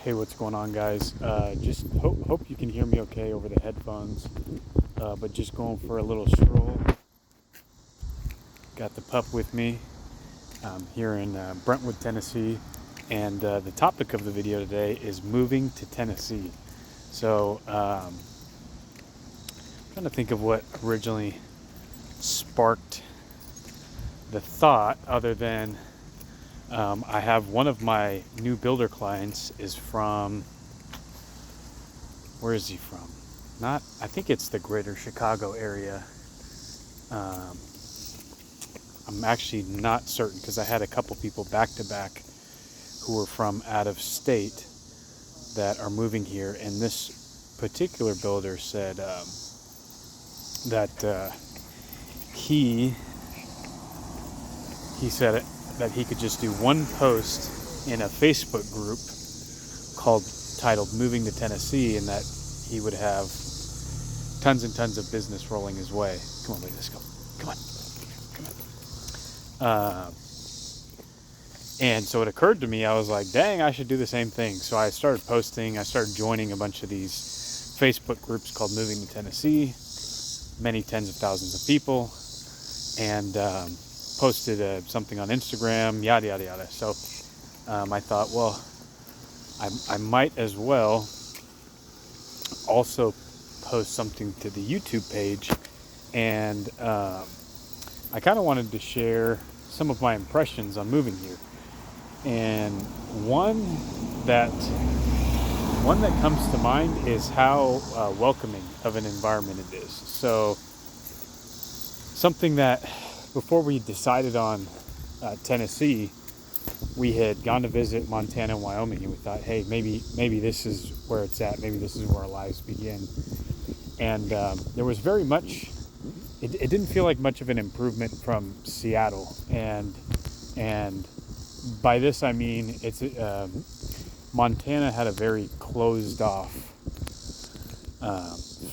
Hey, what's going on, guys? Just hope you can hear me okay over the headphones. But just going for a little stroll. Got the pup with me. I'm here in Brentwood, Tennessee, and the topic of the video today is moving to Tennessee. So, trying to think of what originally sparked the thought, other than I have one of my new builder clients is from. Where is he from? I think it's the greater Chicago area. Um, I'm actually not certain because I had a couple people back to back who were from out of state that are moving here, and this particular builder said that he said that he could just do one post in a Facebook group titled "Moving to Tennessee," and that he would have tons and tons of business rolling his way. Come on, lady, let's go. Come on. And so it occurred to me, I was like, dang, I should do the same thing. So I started posting, I started joining a bunch of these Facebook groups called Moving to Tennessee, many tens of thousands of people, and posted something on Instagram, yada, yada, yada. So I thought, well, I might as well also post something to the YouTube page, and I kind of wanted to share some of my impressions on moving here. And one that comes to mind is how welcoming of an environment it is. So something that before we decided on Tennessee, we had gone to visit Montana and Wyoming, and we thought, hey, maybe this is where it's at. Maybe this is where our lives begin. And there was very much. It didn't feel like much of an improvement from Seattle, and by this I mean it's Montana had a very closed off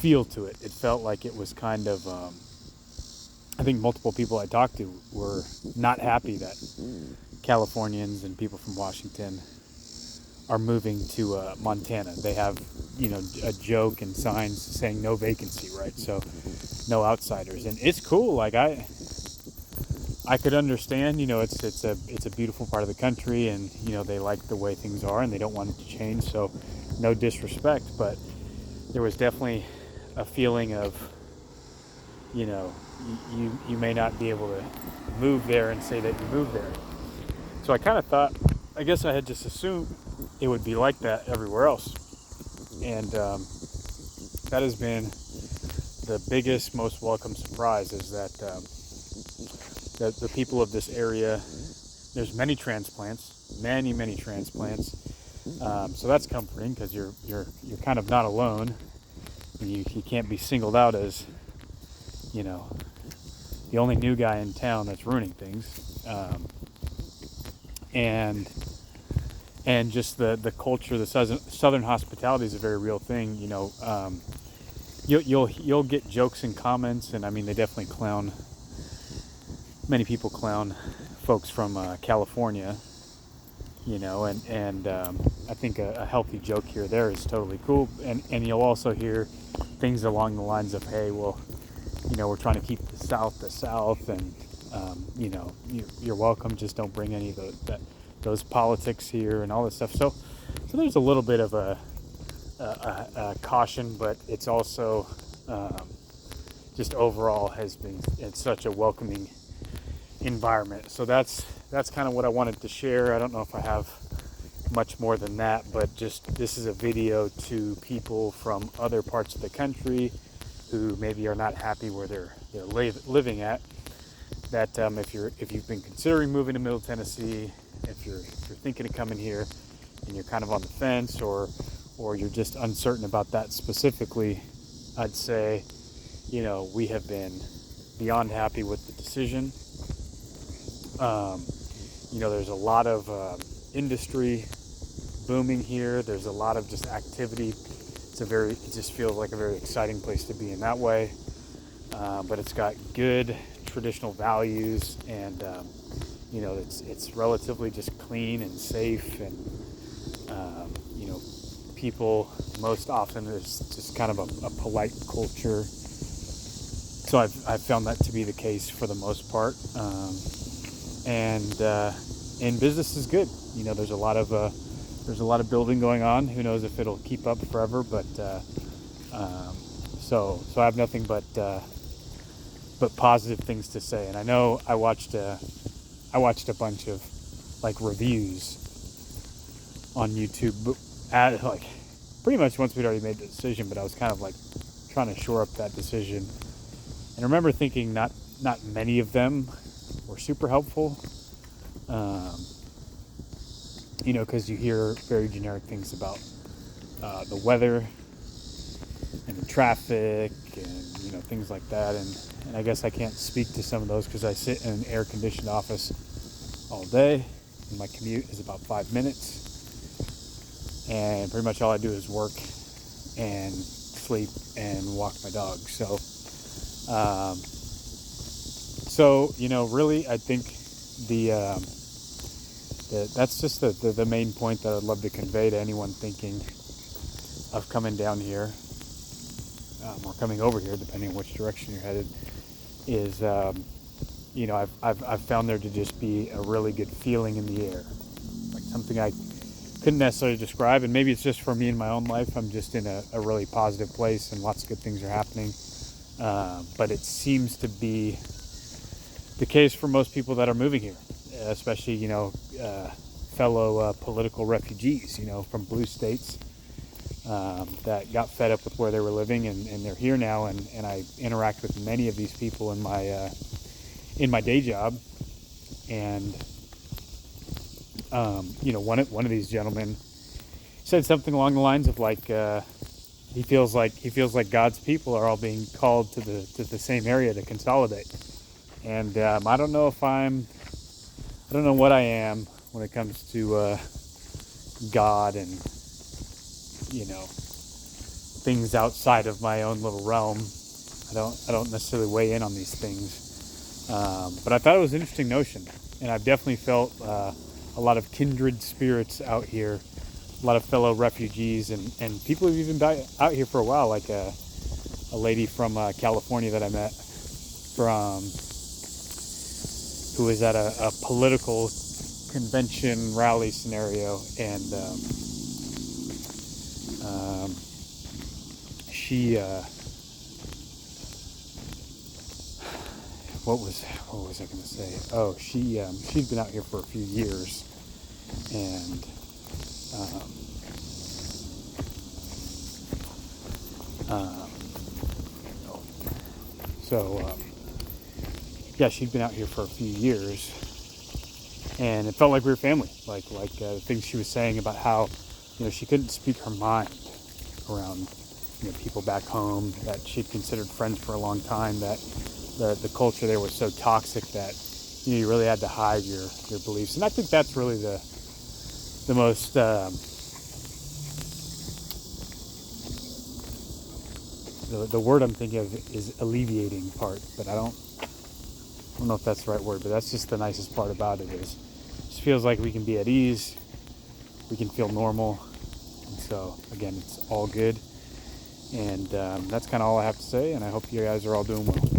feel to it. It felt like it was kind of I think multiple people I talked to were not happy that Californians and people from Washington are moving to Montana. They have, a joke and signs saying no vacancy, right? So no outsiders, and it's cool. Like I could understand, it's a beautiful part of the country, and they like the way things are, and they don't want it to change. So no disrespect, but there was definitely a feeling of, you may not be able to move there and say that you moved there. So I kind of thought, I guess I had just assumed it would be like that everywhere else. And that has been the biggest, most welcome surprise, is that the people of this area, there's many transplants, many transplants. So that's comforting, because you're kind of not alone. You can't be singled out as, the only new guy in town that's ruining things. And just the culture, the southern hospitality is a very real thing. You'll get jokes and comments, and I mean, they definitely clown. Many people clown folks from California, and I think a healthy joke here or there is totally cool. And you'll also hear things along the lines of, hey, well, we're trying to keep the South, and you're welcome. Just don't bring any of those politics here and all this stuff. So there's a little bit of a caution, but it's also just overall it's such a welcoming environment. So that's kind of what I wanted to share. I don't know if I have much more than that, but just this is a video to people from other parts of the country who maybe are not happy where they're living at. That if you've been considering moving to Middle Tennessee, if you're thinking of coming here and you're kind of on the fence, or you're just uncertain about that specifically, I'd say, we have been beyond happy with the decision. There's a lot of industry booming here. There's a lot of just activity. It just feels like a very exciting place to be in that way. But it's got good traditional values, and it's relatively just clean and safe, and people most often is just kind of a polite culture. So I've found that to be the case for the most part. And business is good. There's a lot of building going on. Who knows if it'll keep up forever? But so I have nothing but positive things to say. And I know I watched a bunch of like reviews on YouTube at like pretty much once we'd already made the decision, but I was kind of like trying to shore up that decision. And I remember thinking not many of them were super helpful. Because you hear very generic things about the weather and the traffic and things like that. And I guess I can't speak to some of those because I sit in an air-conditioned office all day, and my commute is about 5 minutes. And pretty much all I do is work and sleep and walk my dog. Really, I think that's just the main point that I'd love to convey to anyone thinking of coming down here or coming over here, depending on which direction you're headed. Is I've found there to just be a really good feeling in the air, like something I couldn't necessarily describe, and maybe it's just for me in my own life. I'm just in a really positive place and lots of good things are happening, but it seems to be the case for most people that are moving here, especially fellow political refugees from blue states that got fed up with where they were living, and they're here now, and I interact with many of these people in my day job. And one of these gentlemen said something along the lines of like he feels like God's people are all being called to the same area to consolidate. And I don't know what I am when it comes to God and things outside of my own little realm. I don't necessarily weigh in on these things, but I thought it was an interesting notion, and I've definitely felt a lot of kindred spirits out here, a lot of fellow refugees, and people who've even been out here for a while, like a lady from California that I met who was at a political convention rally scenario, and she what was I going to say? Oh, she's been out here for a few years, and she'd been out here for a few years, and it felt like we were family. Like the things she was saying about how she couldn't speak her mind around people back home that she'd considered friends for a long time, that the culture there was so toxic that you really had to hide your beliefs. And I think that's really the most the word I'm thinking of is alleviating part, but I don't know if that's the right word, but that's just the nicest part about it. Is it just feels like we can be at ease, we can feel normal, and so again, it's all good. And that's kind of all I have to say, and I hope you guys are all doing well.